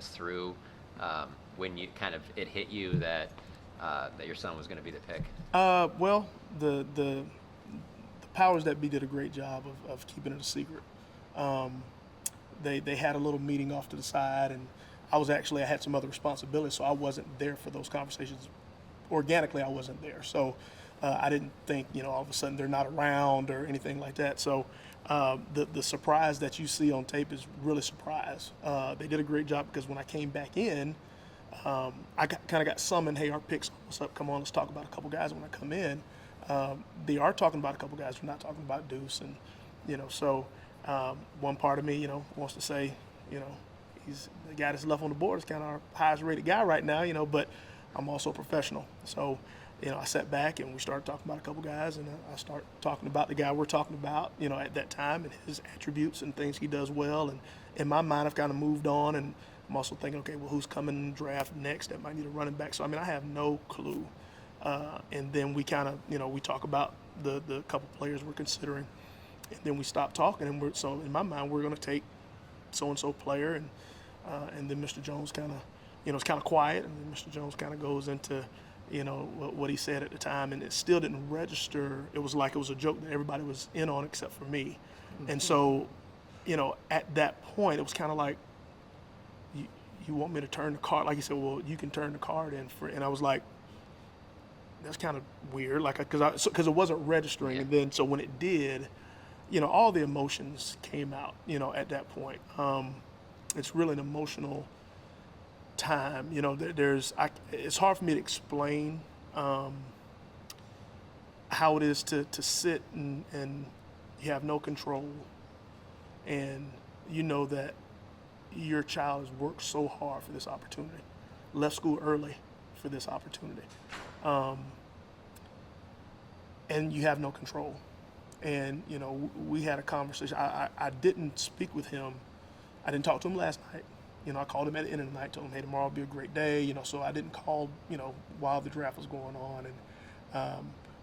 us through when you kind of it hit you that that your son was going to be the pick? Well, the powers that be did a great job of keeping it a secret. Um, they had a little meeting off to the side, and I had some other responsibilities, so I wasn't there for those conversations. Organically, I wasn't there, so I didn't think all of a sudden they're not around or anything like that. So the surprise that you see on tape is really surprise. They did a great job because when I came back in, I kind of got summoned. Hey, our pick's almost up. Come on, let's talk about a couple guys. When I come in, they are talking about a couple guys. They're not talking about Deuce, and so one part of me, wants to say, he's the guy that's left on the board is kind of our highest rated guy right now, but I'm also a professional. So, I sat back and we started talking about a couple guys, and I start talking about the guy we're talking about, at that time and his attributes and things he does well. And in my mind, I've kind of moved on, and I'm also thinking, okay, well, who's coming in the draft next that might need a running back? So, I have no clue. And then we kind of, we talk about the couple players we're considering, and then we stop talking, and so in my mind, we're going to take so-and-so player, and then Mr. Jones kind of, it's kind of quiet, and then Mr. Jones kind of goes into, what he said at the time, and it still didn't register. It was like it was a joke that everybody was in on except for me. And so, at that point, it was kind of like, you want me to turn the card? Like he said, well, you can turn the card in for, and I was like, that's kind of weird, like, because it wasn't registering. Yeah. And then, so when it did, all the emotions came out, at that point. It's really an emotional time. It's hard for me to explain how it is to sit and you have no control, and you know that your child has worked so hard for this opportunity, left school early for this opportunity, and you have no control. And we had a conversation. I didn't speak with him. I didn't talk to him last night. I called him at the end of the night, told him, hey, tomorrow will be a great day. So I didn't call, while the draft was going on, and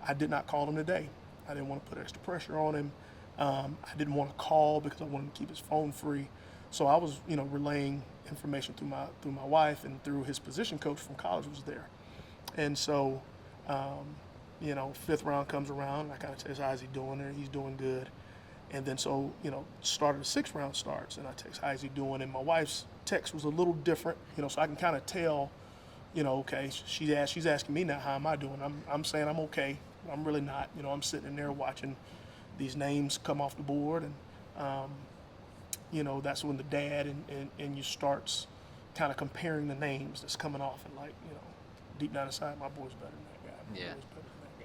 I did not call him today. I didn't want to put extra pressure on him. I didn't want to call because I wanted to keep his phone free. So I was, relaying information through my wife, and through his position coach from college was there. And so, fifth round comes around, and I kind of text, how's he doing there? He's doing good. And then so, start of the sixth round starts, and I text, how's he doing? And my wife's text was a little different, so I can kind of tell, okay, she's asking me now, how am I doing? I'm saying I'm okay. I'm really not. I'm sitting in there watching these names come off the board, and that's when the dad and you starts kind of comparing the names that's coming off, and like, deep down inside, my boy's better than that guy. My Yeah. boy's better than that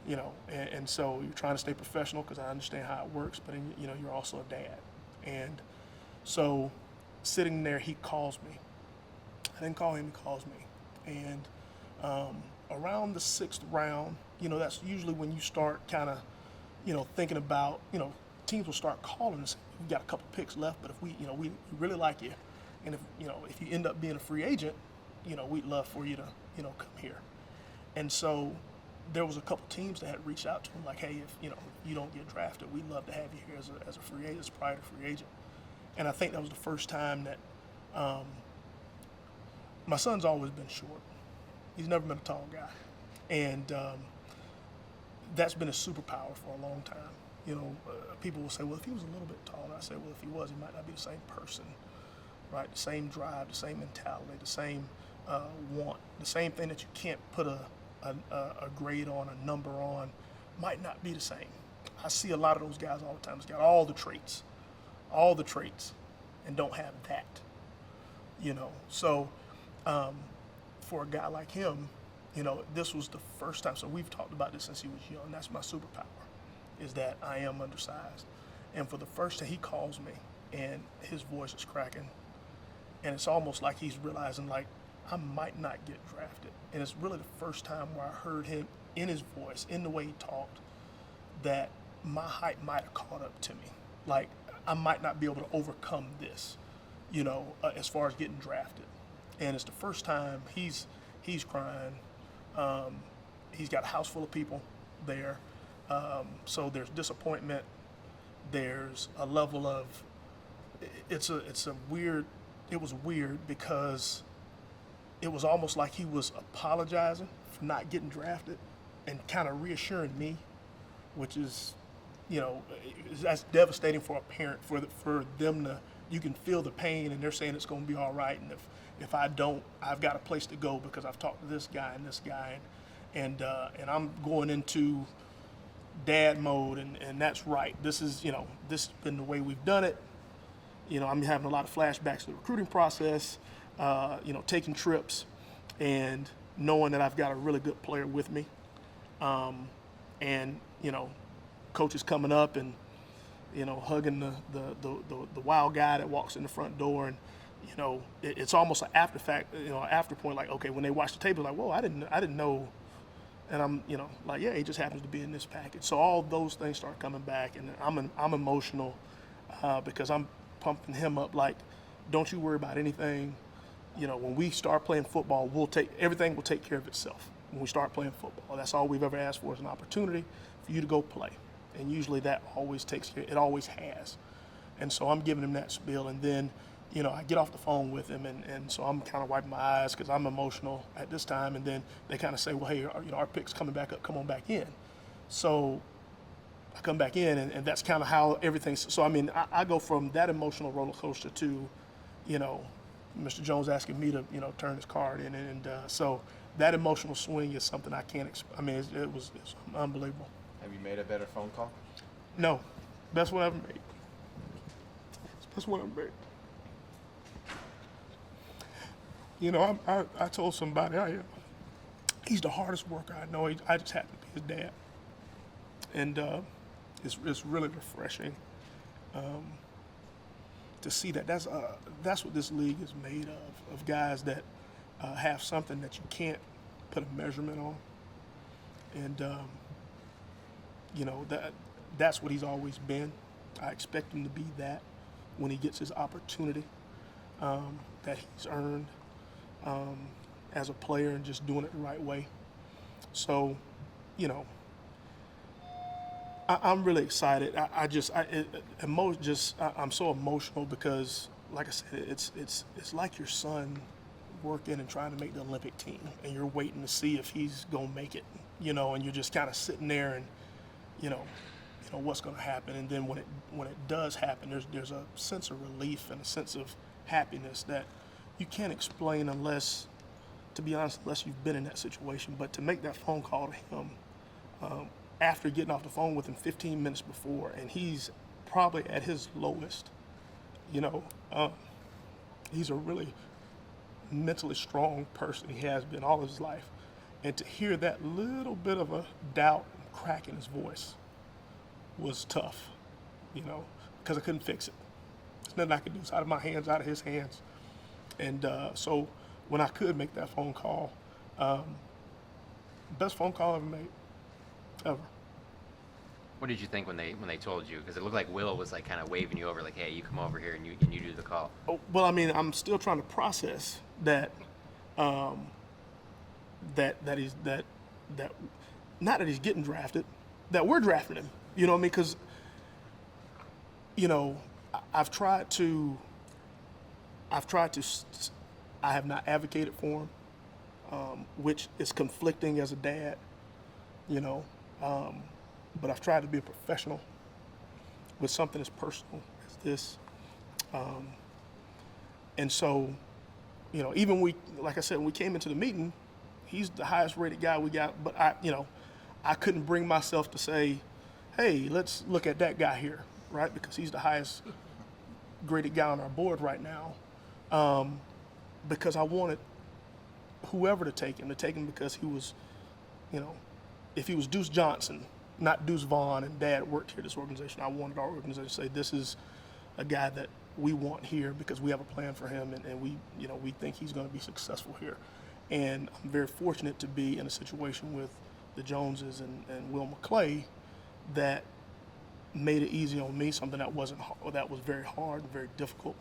guy. And so you're trying to stay professional because I understand how it works, but you're also a dad. And so sitting there, he calls me. I didn't call him, he calls me. And around the sixth round, that's usually when you start kind of, thinking about, teams will start calling us. We've got a couple picks left, but if we really like you, and if you end up being a free agent, we'd love for you to, come here. And so there was a couple teams that had reached out to him, like, hey, if you don't get drafted, we'd love to have you here as a free agent, as prior to free agent. And I think that was the first time that my son's always been short. He's never been a tall guy, and that's been a superpower for a long time. People will say, well, if he was a little bit taller, I say, well, if he was, he might not be the same person, right? The same drive, the same mentality, the same want, the same thing that you can't put a grade on, a number on, might not be the same. I see a lot of those guys all the time. It's got all the traits, and don't have that. So for a guy like him, this was the first time. So we've talked about this since he was young. That's my superpower, is that I am undersized. And for the first time, he calls me, and his voice is cracking, and it's almost like he's realizing, like, I might not get drafted. And it's really the first time where I heard him in his voice, in the way he talked, that my height might have caught up to me. Like, I might not be able to overcome this, as far as getting drafted. And it's the first time he's crying. He's got a house full of people there. So there's disappointment. There's a level of, it's a weird it was weird because it was almost like he was apologizing for not getting drafted and kind of reassuring me, which is, that's devastating for a parent, for them to, you can feel the pain and they're saying it's going to be all right. And if I don't, I've got a place to go because I've talked to this guy and this guy. And I'm going into dad mode, and that's right. This is, this has been the way we've done it. I'm having a lot of flashbacks to the recruiting process, taking trips and knowing that I've got a really good player with me. And, coach is coming up and, hugging the wild guy that walks in the front door. And, it's almost an after point, like, okay, when they watch the tape, they're like, whoa, I didn't know. And I'm, like, yeah, he just happens to be in this package. So all those things start coming back, and I'm emotional because I'm pumping him up like, don't you worry about anything. When we start playing football, everything will take care of itself. When we start playing football, that's all we've ever asked for is an opportunity for you to go play. And usually that always takes care, it always has. And so I'm giving him that spiel, and then, I get off the phone with him, and so I'm kind of wiping my eyes because I'm emotional at this time. And then they kind of say, well, hey, our pick's coming back up, come on back in. So I come back in, and that's kind of how everything's. So, I go from that emotional roller coaster to, Mr. Jones asking me to, turn his card in. And so that emotional swing is something I can't, it's unbelievable. Have you made a better phone call? No. Best one I ever made. It's the best one I ever made. I told somebody, he's the hardest worker I know. I just happen to be his dad. And it's really refreshing to see that that's what this league is made of guys that have something that you can't put a measurement on. And, that's what he's always been. I expect him to be that when he gets his opportunity that he's earned as a player and just doing it the right way. So, I'm really excited. I'm so emotional because, like I said, it's like your son working and trying to make the Olympic team, and you're waiting to see if he's gonna make it, and you're just kind of sitting there and, what's gonna happen. And then when it does happen, there's a sense of relief and a sense of happiness that you can't explain unless you've been in that situation. But to make that phone call to him after getting off the phone with him 15 minutes before, and he's probably at his lowest, he's a really mentally strong person. He has been all his life. And to hear that little bit of a doubt and crack in his voice was tough, because I couldn't fix it. There's nothing I could do. It's out of my hands, out of his hands. And so when I could make that phone call, best phone call I ever made, ever. What did you think when they told you? Because it looked like Will was like kind of waving you over, like, hey, you come over here and you do the call. Oh, well, I'm still trying to process that. That he's not that he's getting drafted, that we're drafting him. You know what I mean? Because I have not advocated for him, which is conflicting as a dad. But I've tried to be a professional with something as personal as this. And so, even like I said, when we came into the meeting, he's the highest rated guy we got, but I couldn't bring myself to say, hey, let's look at that guy here, right? Because he's the highest graded guy on our board right now. Because I wanted whoever to take him because he was, if he was Deuce Johnson, not Deuce Vaughn, and Dad worked here at this organization, I wanted our organization to say, this is a guy that we want here because we have a plan for him, and we think he's going to be successful here. And I'm very fortunate to be in a situation with the Joneses and Will McClay that made it easy on me, something that was very hard and very difficult.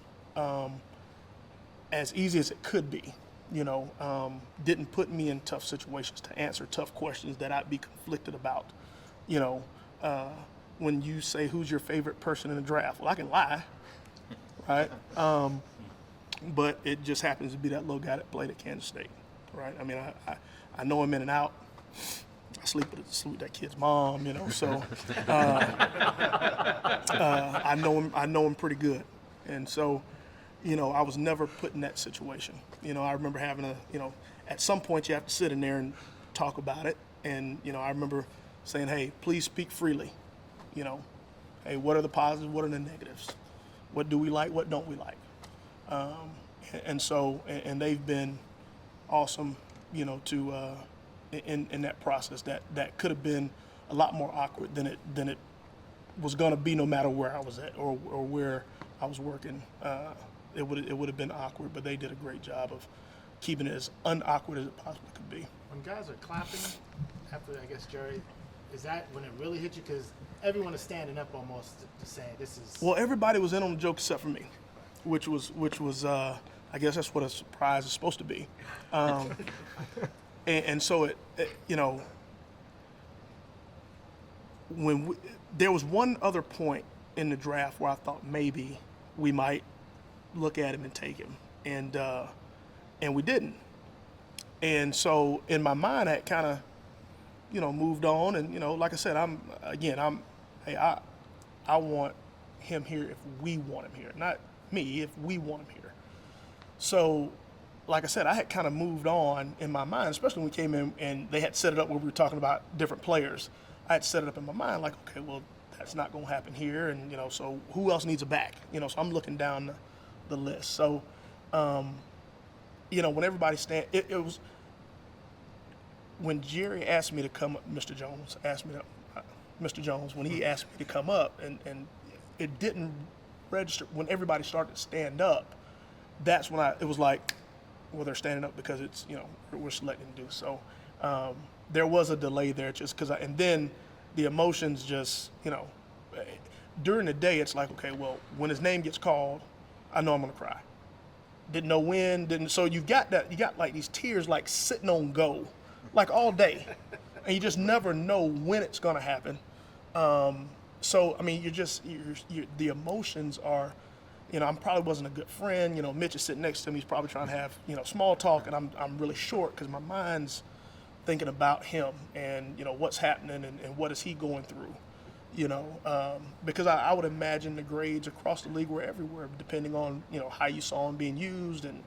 As easy as it could be, didn't put me in tough situations to answer tough questions that I'd be conflicted about. When you say, who's your favorite person in the draft? Well, I can lie, right? but it just happens to be that little guy that played at Kansas State, right? I mean, I know him in and out. I sleep with that kid's mom, you know, so I know him pretty good, and so, you know, I was never put in that situation. You know, I remember having at some point you have to sit in there and talk about it, and you know, I remember saying, hey, please speak freely. You know, hey, what are the positives? What are the negatives? What do we like? What don't we like? And they've been awesome, you know, to in that process that could have been a lot more awkward than it was going to be, no matter where I was at or where I was working. It would have been awkward, but they did a great job of keeping it as unawkward as it possibly could be. When guys are clapping after, I guess, Jerry, is that when it really hit you? Because everyone is standing up almost to say this is. Well, everybody was in on the joke except for me, which was I guess that's what a surprise is supposed to be. And so it you know, there was one other point in the draft where I thought maybe we might look at him and take him, and we didn't. And so in my mind, I kind of, you know, moved on, and you know, like I said, I want him here if we want him here, not me, if we want him here. So, like I said, I had kind of moved on in my mind, especially when we came in and they had set it up where we were talking about different players. I had set it up in my mind like, okay, well, that's not going to happen here, and you know, so who else needs a back? You know, so I'm looking down the list. So, you know, when everybody it was when Jerry asked me to come up. Mr. Jones asked me to, Mr. Jones, when he asked me to come up, and it didn't register when everybody started to stand up. That's when it was like, well, they're standing up because it's, you know, we're selecting to do so. There was a delay there just because, and then the emotions just, you know, during the day it's like, okay, well, when his name gets called, I know I'm gonna cry. Didn't know when, so you got like these tears like sitting on go, like all day, and you just never know when it's gonna happen. So I mean, you're the emotions are, you know, I probably wasn't a good friend. You know, Mitch is sitting next to me. He's probably trying to have, you know, small talk, and I'm really short because my mind's thinking about him and, you know, what's happening and what is he going through, you know, because I would imagine the grades across the league were everywhere, depending on, you know, how you saw him being used and,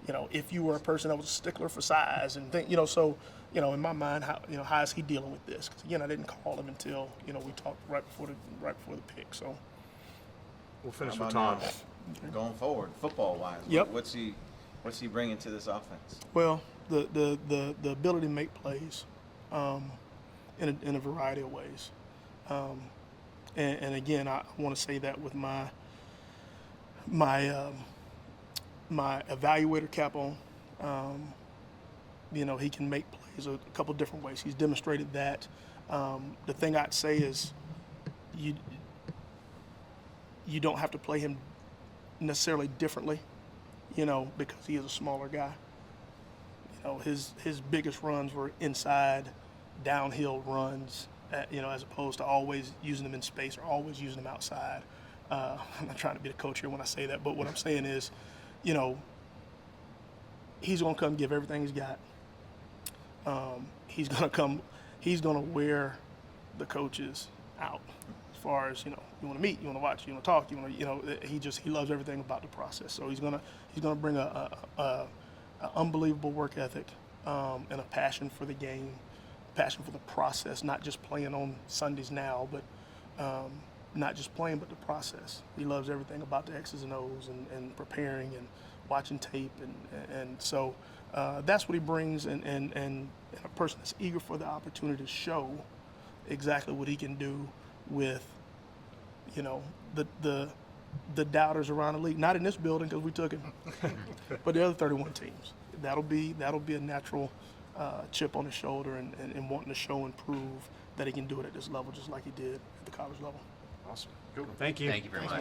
you know, if you were a person that was a stickler for size and you know, so, you know, in my mind, how is he dealing with this? Because again, I didn't call him until, you know, we talked right before the pick. So We'll finish How with about Tom. now, going forward, football-wise, Yep. what's he bringing to this offense? Well, the ability to make plays in a variety of ways. And again, I want to say that with my evaluator cap on, you know, he can make plays a couple different ways. He's demonstrated that. The thing I'd say is you don't have to play him necessarily differently, you know, because he is a smaller guy. You know, his biggest runs were inside, downhill runs, you know, as opposed to always using them in space or always using them outside. I'm not trying to be the coach here when I say that, but what I'm saying is, you know, he's going to come give everything he's got. He's going to wear the coaches out as far as, you know, you want to meet, you want to watch, you want to talk, he loves everything about the process. So he's going to bring a unbelievable work ethic and a passion for the game, passion for the process, not just playing on Sundays now, but not just playing, but the process. He loves everything about the X's and O's and preparing and watching tape. And so that's what he brings, and a person that's eager for the opportunity to show exactly what he can do with, you know, the doubters around the league. Not in this building because we took him, but the other 31 teams. That'll be a natural chip on his shoulder and wanting to show and prove that he can do it at this level just like he did at the college level. Awesome. Cool. Thank you. Thank you very much.